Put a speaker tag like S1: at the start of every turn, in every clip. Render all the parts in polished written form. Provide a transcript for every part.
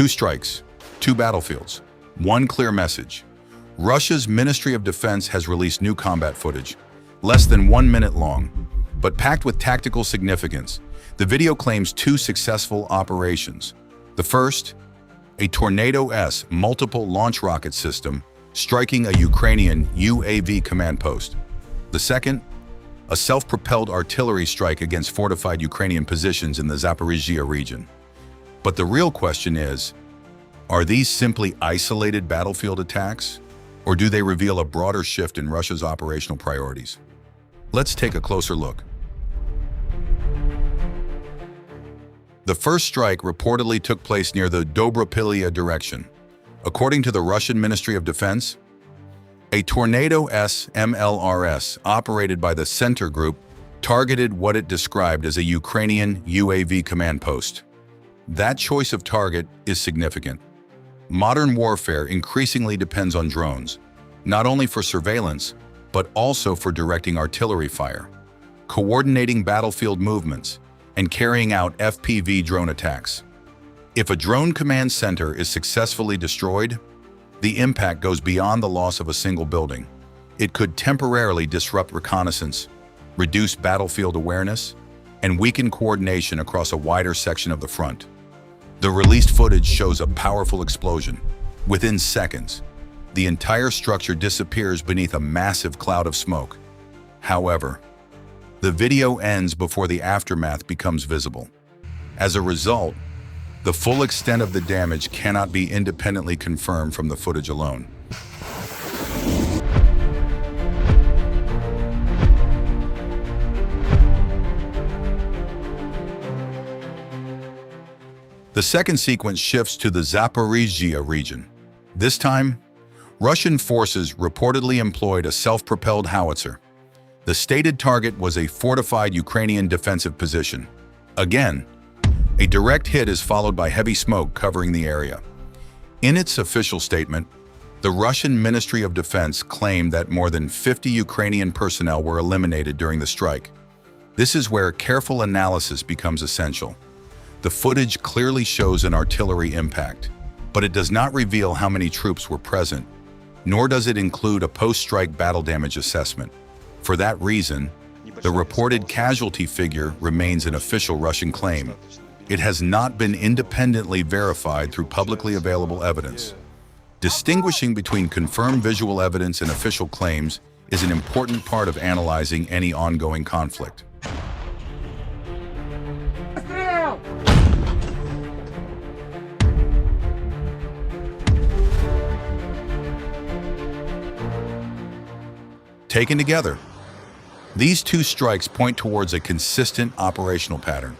S1: Two strikes, two battlefields, one clear message. Russia's Ministry of Defense has released new combat footage, less than 1 minute long, but packed with tactical significance. The video claims two successful operations. The first, a Торнадо-С multiple launch rocket system striking a Ukrainian UAV command post. The second, a self-propelled artillery strike against fortified Ukrainian positions in the Zaporizhzhia region. But the real question is, are these simply isolated battlefield attacks, or do they reveal a broader shift in Russia's operational priorities? Let's take a closer look. The first strike reportedly took place near the Dobropillia direction. According to the Russian Ministry of Defense, a Торнадо-С MLRS operated by the Center Group targeted what it described as a Ukrainian UAV command post. That choice of target is significant. Modern warfare increasingly depends on drones, not only for surveillance, but also for directing artillery fire, coordinating battlefield movements, and carrying out FPV drone attacks. If a drone command center is successfully destroyed, the impact goes beyond the loss of a single building. It could temporarily disrupt reconnaissance, reduce battlefield awareness, and weaken coordination across a wider section of the front. The released footage shows a powerful explosion. Within seconds, the entire structure disappears beneath a massive cloud of smoke. However, the video ends before the aftermath becomes visible. As a result, the full extent of the damage cannot be independently confirmed from the footage alone. The second sequence shifts to the Zaporizhzhia region. This time, Russian forces reportedly employed a self-propelled howitzer. The stated target was a fortified Ukrainian defensive position. Again, a direct hit is followed by heavy smoke covering the area. In its official statement, the Russian Ministry of Defense claimed that more than 50 Ukrainian personnel were eliminated during the strike. This is where careful analysis becomes essential. The footage clearly shows an artillery impact, but it does not reveal how many troops were present, nor does it include a post-strike battle damage assessment. For that reason, the reported casualty figure remains an official Russian claim. It has not been independently verified through publicly available evidence. Distinguishing between confirmed visual evidence and official claims is an important part of analyzing any ongoing conflict. Taken together, these two strikes point towards a consistent operational pattern.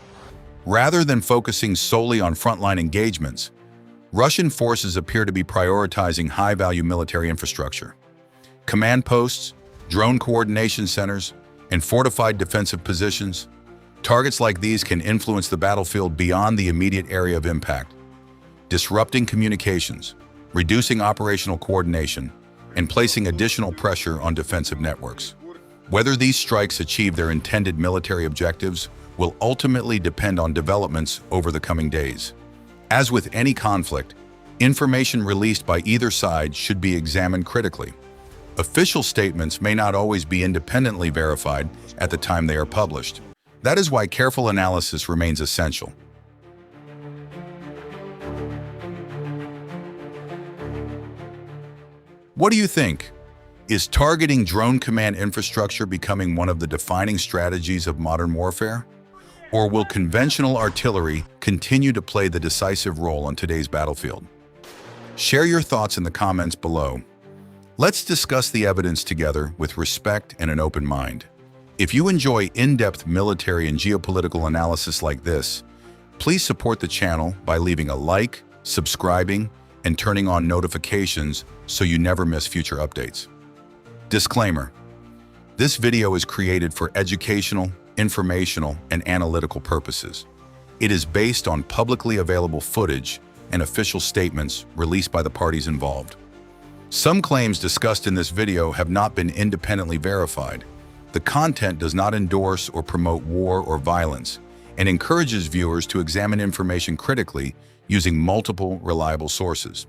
S1: Rather than focusing solely on frontline engagements, Russian forces appear to be prioritizing high-value military infrastructure. Command posts, drone coordination centers, and fortified defensive positions. Targets like these can influence the battlefield beyond the immediate area of impact, disrupting communications, reducing operational coordination, and placing additional pressure on defensive networks. Whether these strikes achieve their intended military objectives will ultimately depend on developments over the coming days. As with any conflict, information released by either side should be examined critically. Official statements may not always be independently verified at the time they are published. That is why careful analysis remains essential. What do you think? Is targeting drone command infrastructure becoming one of the defining strategies of modern warfare? Or will conventional artillery continue to play the decisive role on today's battlefield? Share your thoughts in the comments below. Let's discuss the evidence together with respect and an open mind. If you enjoy in-depth military and geopolitical analysis like this, please support the channel by leaving a like, subscribing, and turning on notifications so you never miss future updates. Disclaimer: this video is created for educational, informational, and analytical purposes. It is based on publicly available footage and official statements released by the parties involved. Some claims discussed in this video have not been independently verified. The content does not endorse or promote war or violence, and encourages viewers to examine information critically using multiple reliable sources.